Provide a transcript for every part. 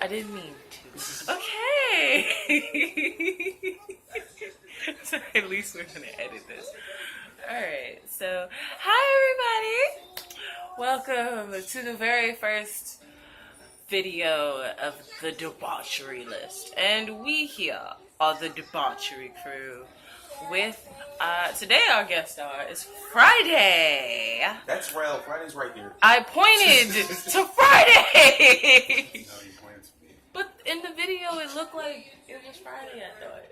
I didn't mean to. Okay. So at least we're going to edit this. Alright, so hi everybody. Welcome to the very first video of the Debauchery list. And we here are the Debauchery crew with, today our guest star is Friday. That's real. Friday's right here. I pointed to Friday. No, you pointed to me. But in the video it looked like it was Friday, I thought.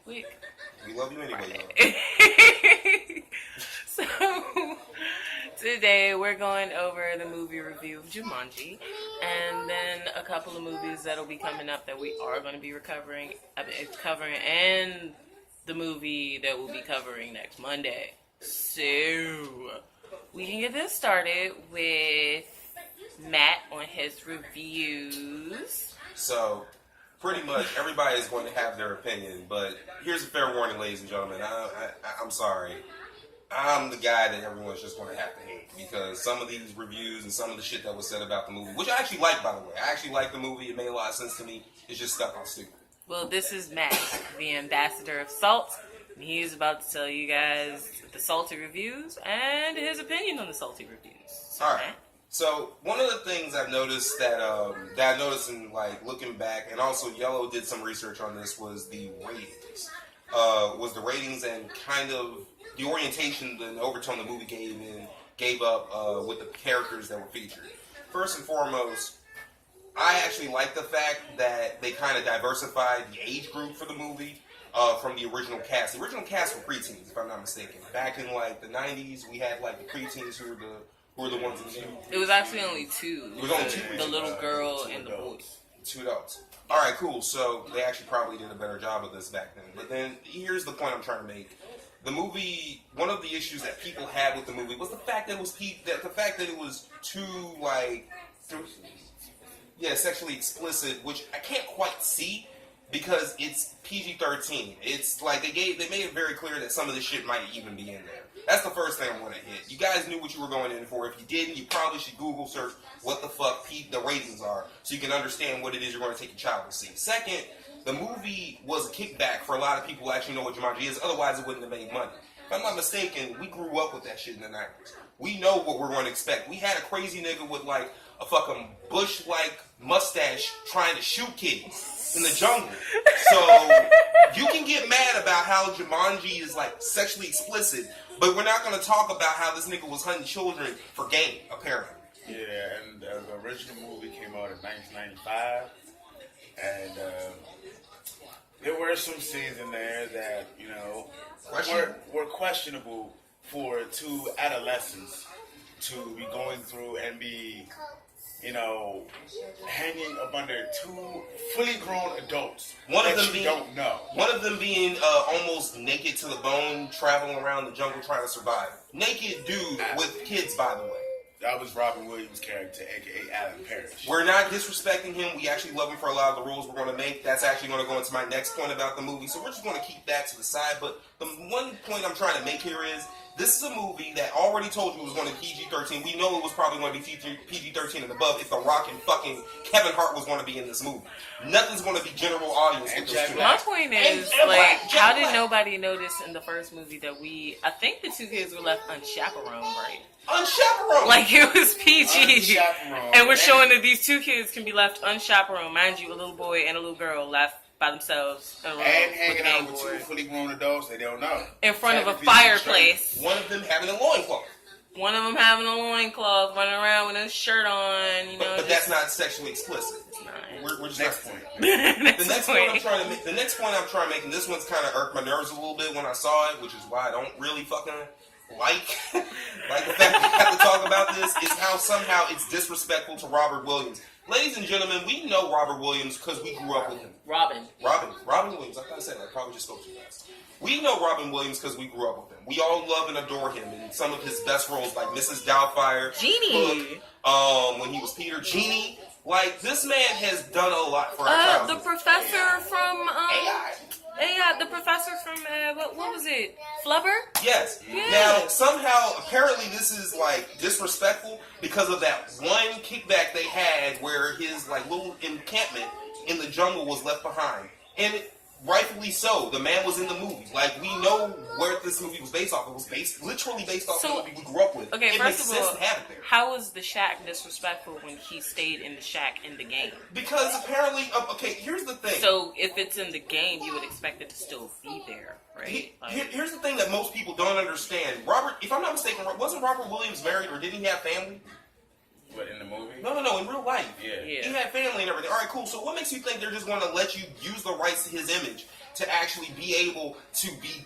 We love you anyway, though. So, today we're going over the movie review of Jumanji, and then a couple of movies that'll be coming up that we are going to be covering, and the movie that we'll be covering next Monday. So, we can get this started with Matt on his reviews. So, pretty much everybody is going to have their opinion, but here's a fair warning, ladies and gentlemen. I'm sorry. I'm the guy that everyone's just going to have to hate, because some of these reviews and some of the shit that was said about the movie, which I actually like, by the way. I actually like the movie. It made a lot of sense to me. It's just stuck on stupid. Well, this is Matt, the ambassador of salt. He's about to tell you guys the salty reviews and his opinion on the salty reviews. So, all right. So one of the things I've noticed that I noticed in like looking back, and also Yellow did some research on this, was the ratings. And kind of the orientation, the overtone the movie gave up with the characters that were featured. First and foremost, I actually like the fact that they kind of diversified the age group for the movie from the original cast. The original cast were preteens, if I'm not mistaken. Back in like the 90s, we had like the preteens who were the ones in the movie. It was actually only two. It was only two. The little girl and the boy. Two adults. All right, cool. So they actually probably did a better job of this back then. But then here's the point I'm trying to make. The movie, one of the issues that people had with the movie was the fact that it was too sexually explicit, which I can't quite see because it's PG-13. It's like they made it very clear that some of this shit might even be in there. That's the first thing I want to hit. You guys knew what you were going in for. If you didn't, you probably should Google search what the fuck the ratings are so you can understand what it is you're going to take your child to see. Second, the movie was a kickback for a lot of people who actually know what Jumanji is. Otherwise, it wouldn't have made money. If I'm not mistaken, we grew up with that shit in the 90s. We know what we're going to expect. We had a crazy nigga with like a fucking bush-like mustache trying to shoot kids in the jungle. So you can get mad about how Jumanji is like sexually explicit, but we're not going to talk about how this nigga was hunting children for game, apparently. Yeah, and the original movie came out in 1995, and there were some scenes in there that, you know, were questionable for two adolescents to be going through and be, you know, hanging up under two fully grown adults. One of them being almost naked to the bone, traveling around the jungle trying to survive. Naked dude with kids, by the way. That was Robin Williams' character, a.k.a. Alan Parrish. We're not disrespecting him. We actually love him for a lot of the rules we're going to make. That's actually going to go into my next point about the movie. So we're just going to keep that to the side. But the one point I'm trying to make here is, this is a movie that already told you it was going to be PG-13. We know it was probably going to be PG-13 and above if The Rock and fucking Kevin Hart was going to be in this movie. Nothing's going to be general audience. My point is, how did nobody notice in the first movie that I think the two kids were left unchaperoned, right? Unchaperoned! Like, it was PG. And we're showing that these two kids can be left unchaperoned. Mind you, a little boy and a little girl left by themselves in a room and hanging with out with two fully grown adults they don't know. In front of a fireplace. One of them having a loincloth. One of them having a loincloth, running around with a shirt on, you know. But that's not sexually explicit. It's not. We're just next point. The next point I'm trying to make. The next point I'm trying to make, and this one's kind of irked my nerves a little bit when I saw it, which is why I don't really fucking like the fact that we have to talk about this, is how somehow it's disrespectful to Robert Williams. Ladies and gentlemen, we know Robert Williams because we grew up with him. Robin Williams. Like I said, I probably just spoke too fast. We know Robin Williams because we grew up with him. We all love and adore him in some of his best roles, like Mrs. Doubtfire, Genie, when he was Peter, Genie. Like, this man has done a lot for our childhood. the professor from AI. Yeah, the professor from what was it? Flubber? Yes. Yeah. Now, somehow, apparently, this is like disrespectful because of that one kickback they had where his like little encampment in the jungle was left behind, and rightfully so. The man was in the movie. Like, we know where this movie was based off. It was literally based off the movie we grew up with. Okay, it first makes of sense all, to have it there. how was the shack disrespectful when he stayed in the shack in the game? Because apparently, okay, here's the thing. So if it's in the game, you would expect it to still be there, right? Here's the thing that most people don't understand. Robert, if I'm not mistaken, wasn't Robert Williams married or didn't he have family? What, in the movie? No, in real life. Yeah. He had family and everything. All right, cool. So what makes you think they're just going to let you use the rights to his image to actually be able to be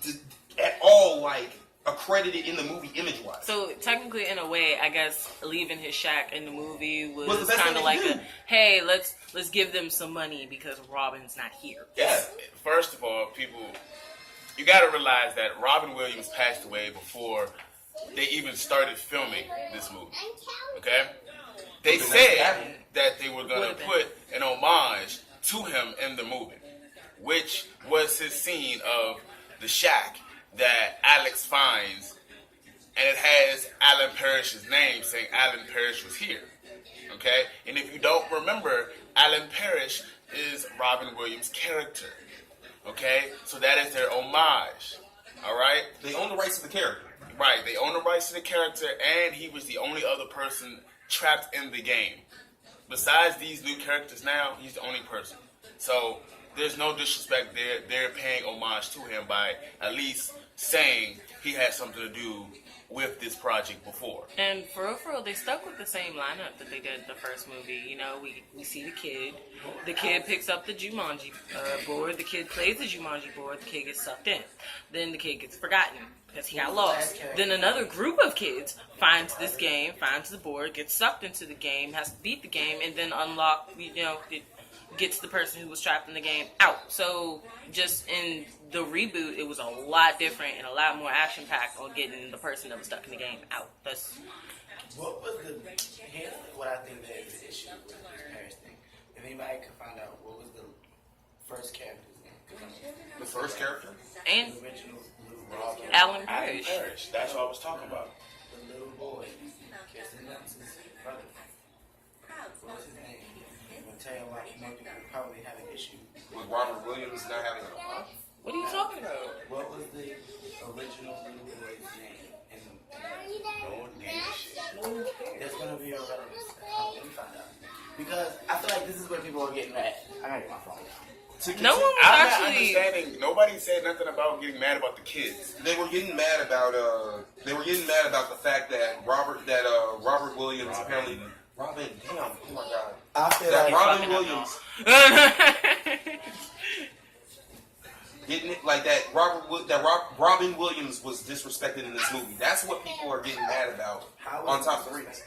at all, like, accredited in the movie image-wise? So technically, in a way, I guess leaving his shack in the movie was the best kind thing of to like do. hey, let's give them some money because Robin's not here. Yeah. First of all, people, you got to realize that Robin Williams passed away before they even started filming this movie. Okay? They said that they were going to put an homage to him in the movie, which was his scene of the shack that Alex finds, and it has Alan Parrish's name saying Alan Parrish was here. Okay? And if you don't remember, Alan Parrish is Robin Williams' character. Okay? So that is their homage. Alright? They own the rights to the character. Right, they own the rights to the character, and he was the only other person trapped in the game. Besides these new characters now, he's the only person. So there's no disrespect there. They're paying homage to him by at least saying he had something to do with this project before. And for real, they stuck with the same lineup that they did the first movie. You know, we see the kid. The kid picks up the Jumanji board. The kid plays the Jumanji board. The kid gets sucked in. Then the kid gets forgotten because he got lost. Then another group of kids finds this game, finds the board, gets sucked into the game, has to beat the game, and then unlock, it gets the person who was trapped in the game out. So just in the reboot, it was a lot different and a lot more action packed on getting the person that was stuck in the game out. That's what was here's what I think that is the issue with the Paris thing. If anybody could find out what was the first character's name. The first character? and The original little Rob. Alan Alan Parrish. Parrish, that's what I was talking about. The little boy. Kirsten Dunst's brother. What was his name? I'm going to tell you why most people probably have an issue. With Robert Williams not having a homage? What are you talking about? What was the original little boy's name? No one gave a shit. There's going to be a relevance. Let me find out. Because I feel like this is where people are getting mad. I gotta get my phone out. No one was I'm not actually. understanding. Nobody said nothing about getting mad about the kids. They were getting mad about the fact that Robert Williams apparently Robin, damn, oh my god. I feel That like Robin Williams didn't it like that Robin Williams was disrespected in this movie. That's what people are getting mad about on top of the reasons.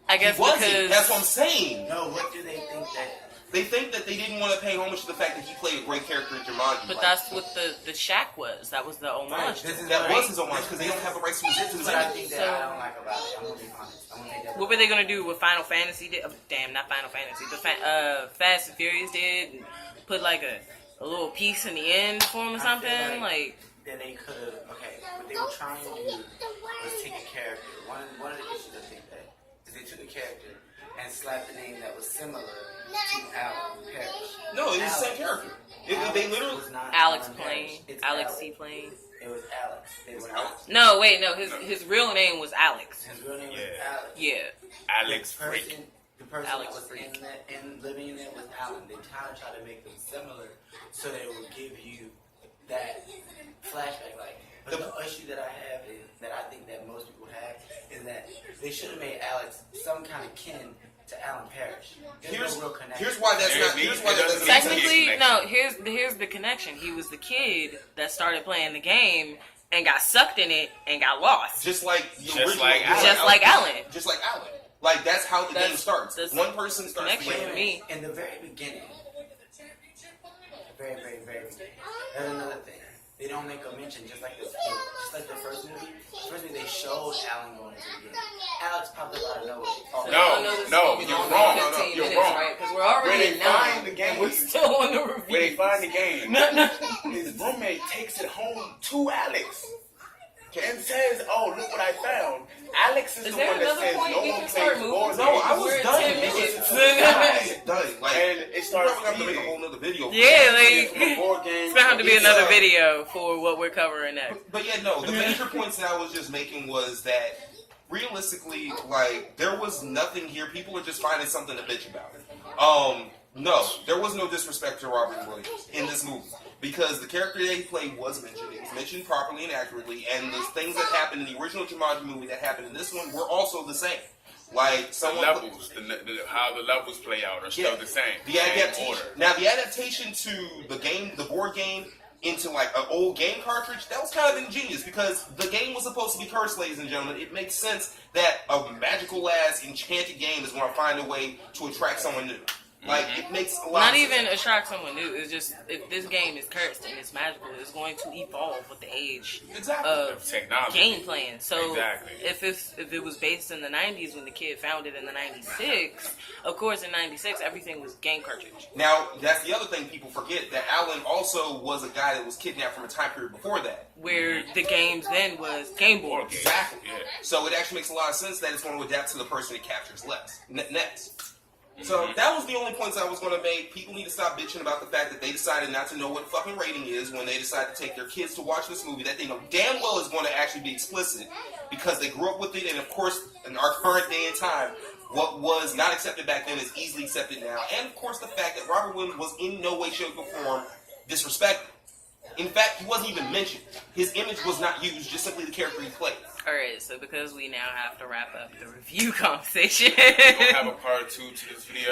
I guess He wasn't. because That's what I'm saying. no, what do they think that? They think that they didn't want to pay homage to the fact that he played a great character in Jumanji. But Like, that's what the shack was. That was the homage. This is that what was his homage because they don't have the rights to his This is what I image. think that I don't like about it. I'm gonna be honest. I'm gonna make that. What were they gonna do? What Final Fantasy did? Damn, not Final Fantasy. The Fast and Furious did. And put like a little piece in the end for him or something. Like Then they could have. Okay, what they were trying to do was take a character. One of the issues I think that is they took a character and slapped a name that was similar to Alan Parrish. No, it was the same character. They literally. was not Alex Alan Plain, Parrish. It's Alex C. Plain. It was Alex. It was Alex? No, wait, no. His real name was Alex. His real name was Yeah. Alex. Yeah. Alex Freak. The person Alex that was Freak. in living in there was Alan. They kind of try to make them similar so they will give you that flashback. But the issue that I have is that I think that most people have is that they should have made Alex some kind of kin to Alan Parrish. There's no real connection. Here's why that's not. Here's why that doesn't make sense. Technically, no. Here's the connection. He was the kid that started playing the game and got sucked in it and got lost. Just like the Just original, like Alan. Just like Alan. Just like Alan. Like that's how the game That's- starts. that's One person starts the connection. game. For me. In the very beginning, very beginning, there's another thing. They don't make a mention, just like the first movie. First movie, they showed Alan going into the game. Alex popped up out of nowhere. No, you're wrong. You're wrong. Because we're already When they at 9. find the game, and we're still on the review. when they find the game, No. his roommate takes it home to Alex and says, "Oh, look what I found." Alex is the there one that another says point no we one can plays start board moving? No, I games. was We're at done. 10 minutes. Done. Like, And it starts we're gonna have to make a feeding. whole nother video. Yeah, like From a board game. it's gonna have to be It's, another video for what we're covering next. But yeah, no, the major points that I was just making was that realistically, like, there was nothing here. People are just finding something to bitch about. No, there was no disrespect to Robert Williams in this movie because the character that he played was mentioned. It was mentioned properly and accurately, and the things that happened in the original Jumanji movie that happened in this one were also the same. Like The someone levels, how the levels play out are still the same. The Same adaptation. order. Now, the adaptation to the game, the board game, into like an old game cartridge, that was kind of ingenious because the game was supposed to be cursed, ladies and gentlemen. It makes sense that a magical ass enchanted game is going to find a way to attract someone new. Like, it makes a lot Not of sense. even attract someone new. It's just if this game is cursed and it's magical, it's going to evolve with the age Exactly. of Technology. game playing. So Exactly. if it was based in the 90s when the kid found it in the 96, of course in 96 everything was game cartridge. Now, that's the other thing people forget, that Alan also was a guy that was kidnapped from a time period before that. Where the games then was game boards. Exactly. Yeah. So it actually makes a lot of sense that it's going to adapt to the person it captures next. So that was the only points I was going to make. People need to stop bitching about the fact that they decided not to know what fucking rating is when they decide to take their kids to watch this movie that they know damn well is going to actually be explicit because they grew up with it, and of course, in our current day and time, what was not accepted back then is easily accepted now. And of course, the fact that Robert Williams was in no way, shape, or form disrespected. In fact, he wasn't even mentioned. His image was not used, just simply the character he played. Alright, so because we now have to wrap up the review conversation. We don't have a part 2 to this video.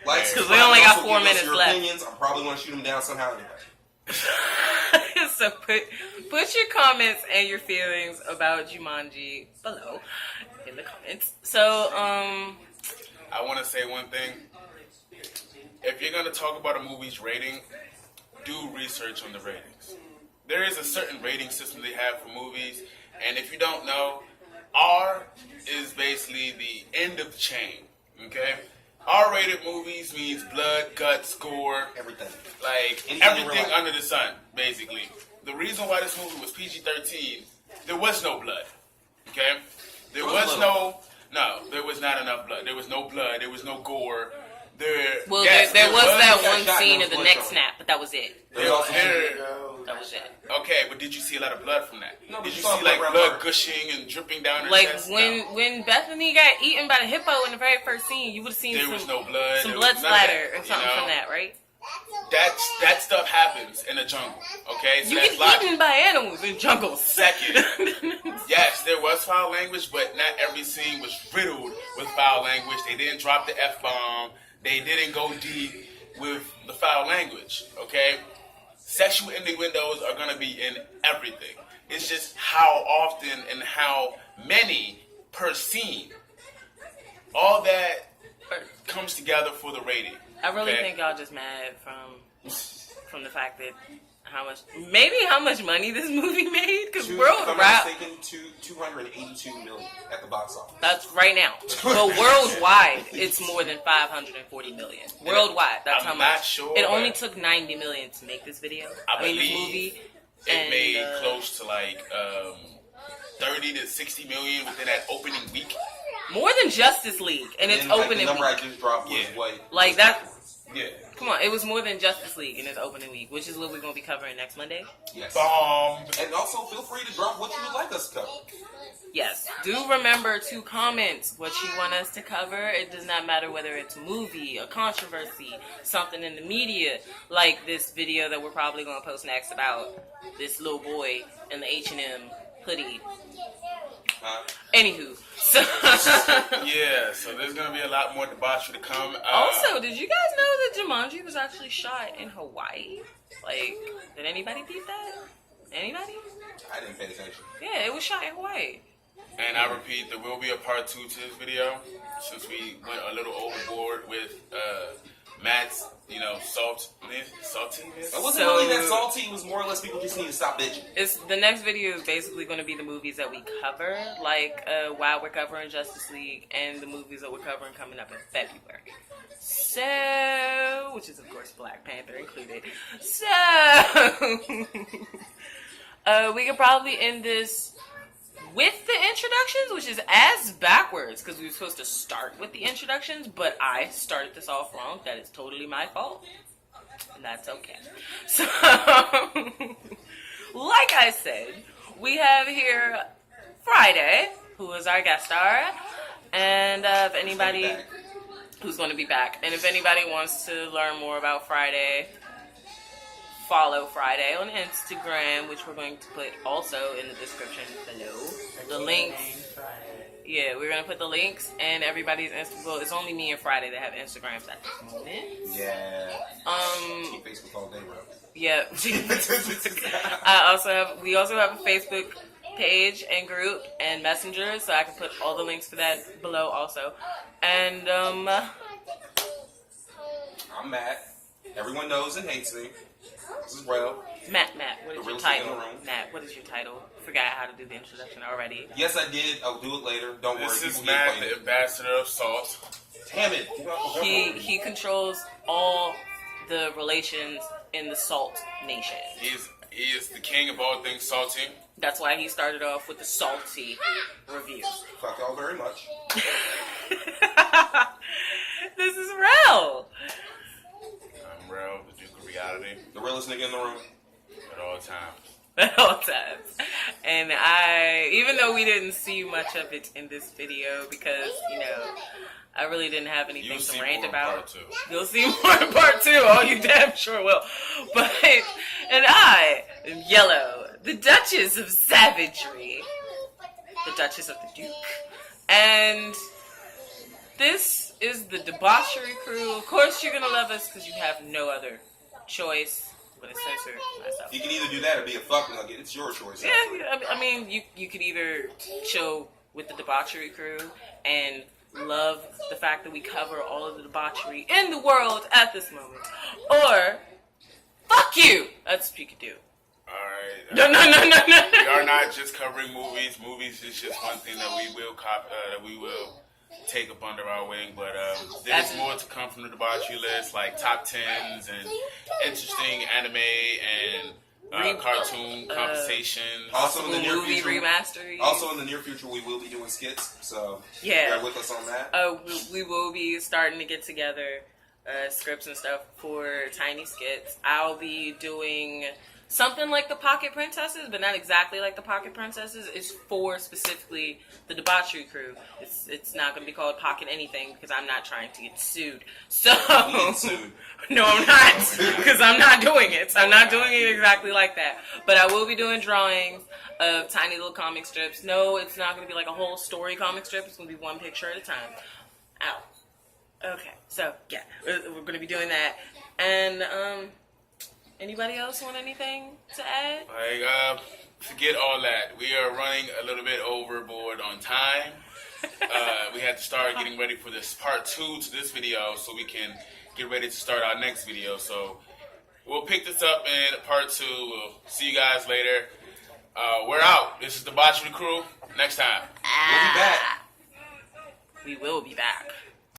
Like, Because we only got also 4 give us minutes your left. opinions. I'm probably going to shoot them down somehow anyway. So put your comments and your feelings about Jumanji below in the comments. So, I want to say one thing. If you're going to talk about a movie's rating, do research on the ratings. There is a certain rating system they have for movies, and if you don't know, R is basically the end of the chain, okay? R-rated movies means blood, guts, gore, Everything. like Anything everything in real life. under the sun, basically. The reason why this movie was PG-13, there was no blood, okay? There was no, there was not enough blood. There was no blood. There was no gore. There was there was that got one shot scene and of the there was neck blood snap, but that was it. There's also That was it. Okay, but did you see a lot of blood from that? No, but Did you you saw see like blood blood around her. gushing and dripping down her Like chest? when Bethany got eaten by the hippo in the very first scene, you would have seen There was no blood. some there blood was none of splatter that, or something you know? from that, right? That stuff happens in the jungle. Okay, so You that's get logic. eaten by animals in jungles. Second, yes, there was foul language, but not every scene was riddled with foul language. They didn't drop the F-bomb. They didn't go deep with the foul language, okay? Sexual innuendos are going to be in everything. It's just how often and how many per scene. All that comes together for the rating. I really okay? think y'all just mad from the fact that how much money this movie made because If I'm not worldwide mistaken, 282 million at the box office. that's right now, but worldwide it's more than 540 million. Worldwide, that's I'm how much. not sure, It only but took 90 million to make this video. I mean this believe movie. It And, made close to like 30 to 60 million within that opening week. more than Justice League, and it's And, like, opening the number I week. just dropped was Yeah. what? Like that. Yeah. Come on, it was more than Justice League in its opening week, which is what we're going to be covering next Monday. Yes. Bomb. And also, feel free to drop what you would like us to cover. Yes. Do remember to comment what you want us to cover. It does not matter whether it's a movie, a controversy, something in the media, like this video that we're probably going to post next about this little boy in the H&M hoodie. Anywho, so Yeah, so there's gonna be a lot more debauchery to come. also, did you guys know that Jumanji was actually shot in Hawaii? Like, did anybody peep that? Anybody? I didn't pay attention. Yeah, it was shot in Hawaii. And I repeat, there will be a part 2 to this video since we went a little overboard with Matt's, saltiness. It wasn't really that salty. It was more or less people just need to stop bitching. The next video is basically going to be the movies that we cover, like while we're covering Justice League, and the movies that we're covering coming up in February. So, which is of course Black Panther included. So, we could probably end this with the introductions, which is as backwards, because we were supposed to start with the introductions, but I started this off wrong. That is totally my fault. And that's okay. So, like I said, we have here Friday, who is our guest star, and if anybody who's going to be back, and if anybody wants to learn more about Friday, follow Friday on Instagram, which we're going to put also in the description below. The links. Yeah, we're going to put the links and everybody's Instagram. Well, it's only me and Friday that have Instagrams at this moment. Yeah. Keep Facebook all day, bro. Yeah. We also have a Facebook page and group and Messenger, so I can put all the links for that below also. And I'm Matt. Everyone knows and hates me. This is Rel. Matt, what is your title? Matt, what is your title? Forgot how to do the introduction already. Yes, I did. I'll do it later. Don't worry. This is Matt, the ambassador of salt. Damn it. He controls all the relations in the Salt Nation. He is the king of all things salty. That's why he started off with the salty reviews. Fuck y'all very much. This is Rel. I'm Rel, the Duke of Reality. The realest nigga in the room. At all times. At all times. And even though we didn't see much of it in this video because, I really didn't have anything to rant about. You'll see more in part 2. Oh, you damn sure will. But, and I am Yellow, the Duchess of Savagery. The Duchess of the Duke. And this is the Debauchery crew. Of course you're going to love us because you have no other choice. But it's censored myself. You can either do that or be a fuck nugget. It's your choice. Yeah, I mean, you could either chill with the Debauchery crew and love the fact that we cover all of the debauchery in the world at this moment, or fuck you. That's what you could do. Alright. No. We are not just covering movies. Movies is just one thing that we will take up under our wing, but there's more to come from the debauchery list, like top 10s and interesting anime and cartoon conversations. Also in the near future, remaster. Also in the near future, we will be doing skits. So bear with us on that. We will be starting to get together scripts and stuff for tiny skits. I'll be doing something like the Pocket Princesses, but not exactly like the Pocket Princesses. It's for specifically the Debauchery crew. It's not going to be called Pocket anything because I'm not trying to get sued. So no, I'm not, because I'm not doing it. I'm not doing it exactly like that. But I will be doing drawings of tiny little comic strips. No, it's not going to be like a whole story comic strip. It's going to be one picture at a time. Ow. Okay, so yeah, we're going to be doing that. And anybody else want anything to add? Forget all that. We are running a little bit overboard on time. We had to start getting ready for this part 2 to this video so we can get ready to start our next video. So we'll pick this up in part 2. We'll see you guys later. We're out. This is the Debauchery crew. Next time. We'll be back. We will be back.